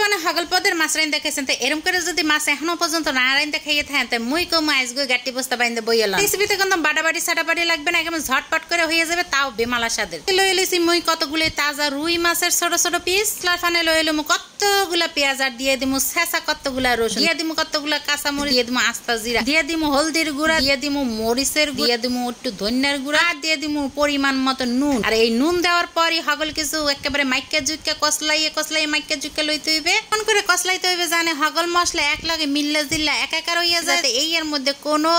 মানে হগলপদের মাছ রাইন্দা খাইছেন তো এরকম করে যদি মাছ এখনো পর্যন্ত না রাইন্দা খাইয়ে থাকেন তো মুই কম আজকে গাটি বস্তা বাইন্দা বইলাম রেসিপিতে কিন্তু বাড়াবাড়ি সাটাবাড়ি লাগবে না, একদম ঝটপট করে হয়ে যাবে, তাও বেমালা স্বাদের। লই এলেছি মুই কতগুলো তাজা রুই মাছের ছোট ছোট পিস, ফানে লই এলো কতগুলা পেঁয়াজ আর দিয়ে দিমু ছেঁচা কতগুলা রসুন, দিয়ে দিমু কতগুলা কাঁচামরিচ, দিয়ে দিমু আস্তা জিরা, দিয়ে দিমু হলদির গুঁড়া, দিয়ে দিমু মরিচের গুঁড়া, দিয়ে দিমু একটু ধনিয়ার গুঁড়া, আর দিয়ে দিমু পরিমাণ মতো নুন। আর এই নুন দেওয়ার পরই হগল কিছু একেবারে মাইকা জুইকা কসলাইয়ে মাইকা জুইকা লইতে হইবে। কোন করে কসলাইতে হইবে জানে, হগল মশলা এক লাগে মিল্লা জিল্লা একাকার হইয়া যায়, এই এর মধ্যে কোনো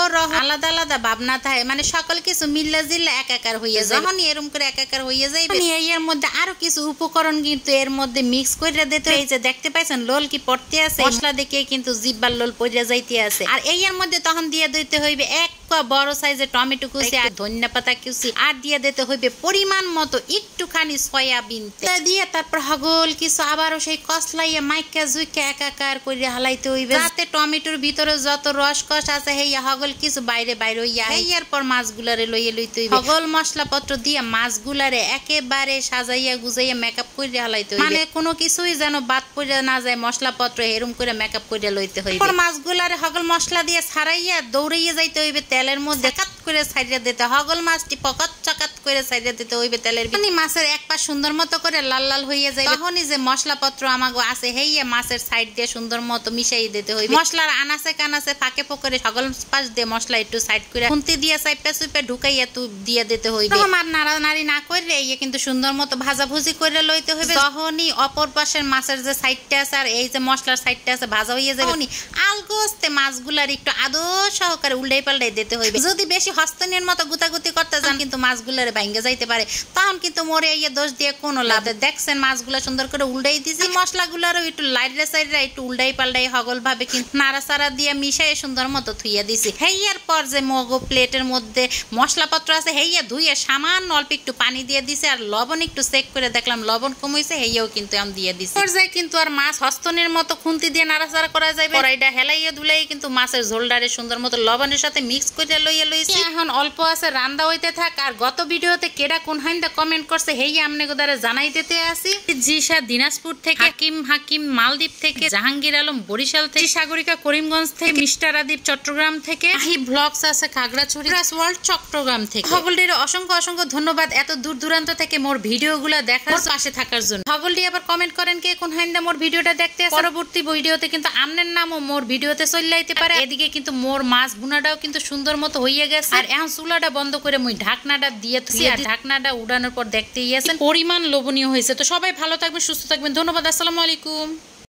আলাদা আলাদা ভাবনা থাকে, মানে সকল কিছু মিল্লা জিল্লা একাকার হইয়া যায়। যখন এরকম করে একাকার হইয়া যায় এই এর মধ্যে আরো কিছু উপকরণ কিন্তু এর মধ্যে মিক্স করে দিতে। এই যে দেখতে পাইছেন লোল কি পড়তে আছে, মশলা দেখে কিন্তু জিব্বার লোল পড়িয়া যাইতে আছে। আর এই এর মধ্যে তখন দিয়ে দিতে হইবে এক বড় সাইজের টমেটো কুচি আর ধনিয়া পাতা কুচি, আর দিয়ে দিতে হইবে পরিমাণ মতো একটুখানি সয়াবিন দিয়ে, তারপর হগল কিছু আবারও সেই কসলাইয়া মাইকা জুইকা একাকার করে হালাইতে হইবে, যাতে টমেটোর ভিতরে যত রস কষ আছে হেইয়া হগল কিছু বাইরে হইয়া হেইয়ার পর মাছগুলারে লইয়ে লইতে হইবে। হগল মশলাপত্র দিয়ে মাছগুলারে একেবারে সাজাইয়া গুজাইয়া মেকআপ করে হালাইতে হইবে, মানে কোনো কিছুই যেন বাদ পড়ে না যায়, মশলাপত্র এরকম করে মেকআপ করে লইতে হইবে। মাছগুলারে হগল মশলা দিয়ে ছাড়াইয়া দৌড়াইয়া যাইতে হইবে তেলের মধ্যে, কাট করে ছাইড়া দিতে হগল মাছটি পকাত চকাত করে ছাইড়া দিতে হইবে তেলের ভিতরে। মাছের এক পাশ সুন্দর মতো করে লাল লাল হইয়া যায়, তখনই যে মশলাপত্র আমাগো আছে হেইয়া মাছের সাইড দিয়ে সুন্দর মতো মিশাই দিতে হইবে। মশলার আনাসে কানাসে ফাঁকে ফোকরে হগল পাশ দিয়ে মশলা একটু সাইড করে খুন্তি দিয়ে চাইপে চুপে ঢুকাইয়া তু দিয়ে দিতে হইবে। আর নাড়ানাড়ি না করে এই কিন্তু সুন্দর মতো ভাজাভুজি করে লইতে হইবে। তখনই অপর পাশের মাছের যে সাইডটা আছে আর এই যে মশলার সাইডটা আছে ভাজা হইয়া যাবে, আলগোস্তে মাছগুলার একটু আদর সহকারে উল্টাই পাল্টাই দিতে হইবে। যদি বেশি হস্তনের মতো গুতাগুতি করতে যান কিন্তু মাছগুলারে ভাঙ্গে যাইতে পারে, তখন কিন্তু মরে ইয়ে দোষ দিয়ে কোনো লাভ। দেখছেন মাছগুলা সুন্দর করে উল্টাই দিছি, মশলাগুলারও একটু লাইরে সাইডে একটু উল্টাই পাল্টাই হগল ভাবে কিন্তু নাড়াচাড়া দিয়ে মিশাই সুন্দর মতো থুইয়া দিছি। হেইয়ার পর যে মগো প্লেটের মধ্যে মশলাপত্র আছে হেইয়া ধুইয়া সামান্য অল্প একটু পানি দিয়ে দিছে, আর লবণ একটু চেক করে দেখলাম লবণ কমইছে, হেইয়াও কিন্তু আমি দিয়ে দিছি। পর্যায়ে কিন্তু আর মাছ হস্তনের মতো খুন্তি দিয়ে নাড়াচাড়া করা যাবে, কড়াইটা হেলাইয়া ধুলাই কিন্তু মাছের ঝোলডারে সুন্দর মতো লবণের সাথে মিক্স করে লইয়া লইছি। এখন অল্প আছে রান্দা হইতে থাক, আর গত ভিডিওতে কেডা কোন হাইন্দা কমেন্ট করছে হেইয়া আমনে গোদারে জানাই দিতে আসি। জিশা দিনাজপুর থেকে, হাকিম মালদ্বীপ থেকে, জাহাঙ্গীর আলম বরিশাল থেকে, সাগরিকা করিমগঞ্জ থেকে, মিস্টার আদিব চট্টগ্রাম থেকে, আহি ব্লগস আছে খাগড়াছড়ি, ওয়ার্ল্ড চট্টগ্রাম থেকে। হগলডির অসংখ্য ধন্যবাদ এত দূর দূরান্ত থেকে মোর ভিডিওগুলো দেখার পাশে থাকার জন্য। হগলডি আবার কমেন্ট করেন কে কোন হাইন্দা মোর ভিডিওটা দেখতে আসে। পরবর্তী ভিডিওতে কিন্তু আমনের নামও মোর ভিডিওতে চলে আইতে পারে। এদিকে কিন্তু মোর মাছ বুনাটাও কিন্তু সুন্দর মতো হইয়া গেছে, আর এখন চুলাটা বন্ধ করে মুই ঢাকনাটা দিয়ে দিছি, আর ঢাকনাটা উড়ানোর পর দেখতেই আছেন পরিমাণ লোভনীয় হয়েছে। তো সবাই ভালো থাকবেন, সুস্থ থাকবেন, ধন্যবাদ, আসসালামু আলাইকুম।